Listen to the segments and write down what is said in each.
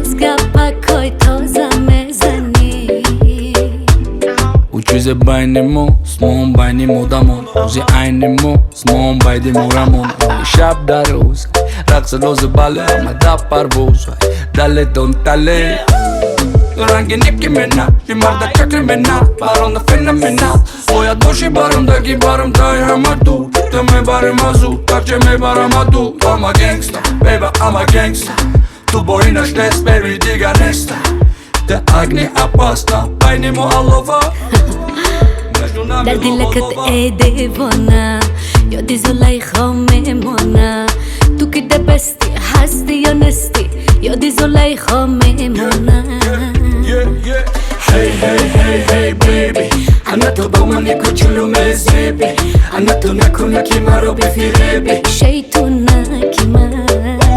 روز گپکای تازه میزنی او چیز بین ماست ما هم بین مادمون روزی عین ماست ما هم باید مورمون شب در روز رقص روز بله همه دب پرواز دلتون تله رنگینی که منه بیمارده چکر منه برانده فنمنه باید باشی برامدگی برام تای همه دور تو میبریم از او ترچه میبرم از دور I'm a gangster, baby I'm a gangster تو با اینش نیست بیبی دیگر نیست ده اگنی اپاستا بینی ما علوفا در دلکت ای دیوانه یادی زلیخا میمانه تو که ده بستی هستی یا نستی یادی زلیخا میمانه Hey hey hey hey baby انا تو با من یک کوچولو مزیبی انا تو نکنه که مرا بفریبی شیطونه که من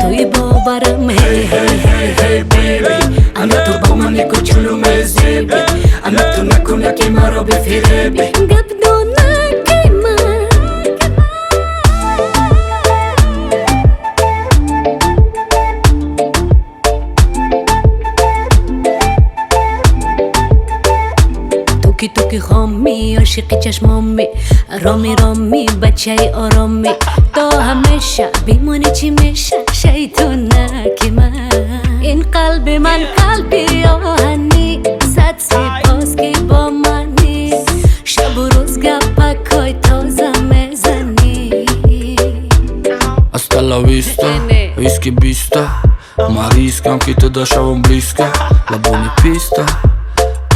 توی باورم Hey hey hey hey baby انا تو با من یک کوچولو مزیبی انا تو نکنه که مرا بفریبی گپ دونه که من توکی خامی عاشقی چشمامی رامی رامی بچه ای آرامی تا همیشه بیمانی چی میشه شیطونه که من این قلب من قلبی آهنی صد سپاس که با منی شب و روز گپکای تازه میزنی Hasta la vista, whisky bista Ma riskam che ti lasciavo bliska La buoni pista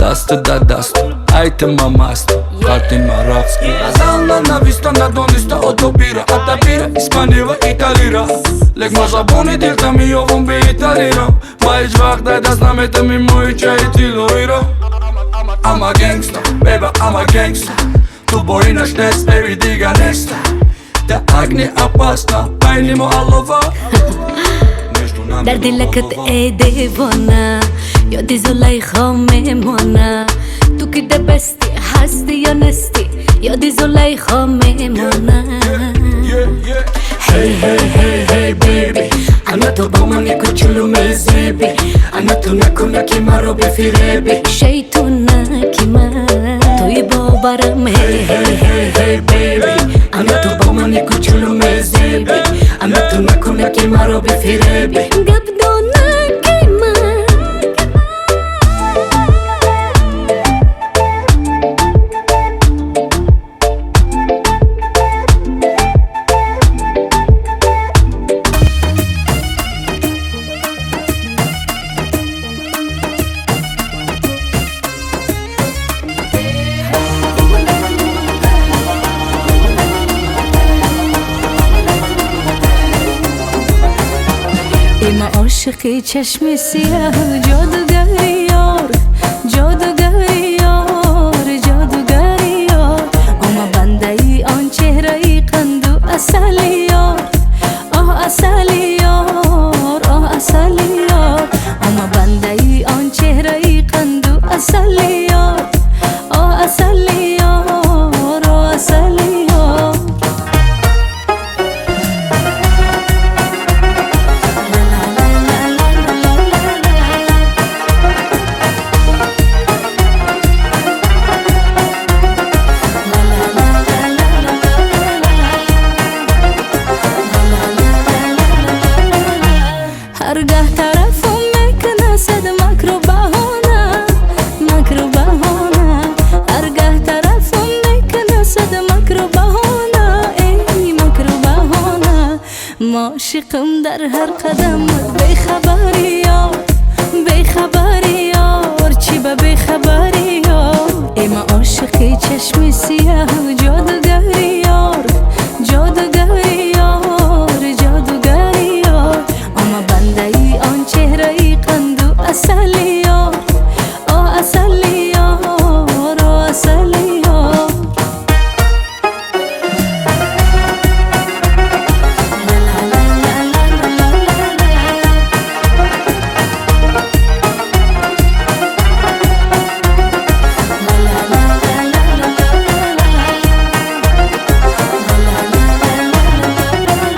دست در دست ایتم مست قطعی مرقص از آن نویستا ندانستا آدو بیره اتا بیره اسپانی و ایتالی را لگ ما زبانی دیلتا میابون به ایتالی را ما هیچ وقت دست نمیتم این موی چه ایتیلوی را I'm a gangster, baby I'm a gangster تو با اینش نیست بیبی دیگر نیست ده اگنی اپاستا بینی ما علوفا در دلکت ای دیوانه یادی زلیخا میمانه تو که ده بستی هستی یا نستی یادی زلیخا میمانه Hey hey hey hey baby انا تو با من یک کوچولو مزیبی انا تو نکنه که مرا بفریبی شیطونه که من توی باورم Hey hey hey hey baby انا تو با من یک کوچولو مزیبی انا تو نکنه که مرا بفریبی گپ دونه که من ایما عاشقی چشم سیاه جادوگری یار جادوگری یار جادوگری یار اما بنده ای آن چهره ای قندو اصلی یار آه اصلی یار آه اصلی یار اما بنده ای آن چهره ای قندو اصلی یار آه اصلی یار آه اصلی یار هرگاه طرفم میکنه صد مکر و بهانه مکر و بهانه هرگاه طرفم میکنه صد مکر و بهانه ای مکر و بهانه ما عاشقم در هر قدم بی خبری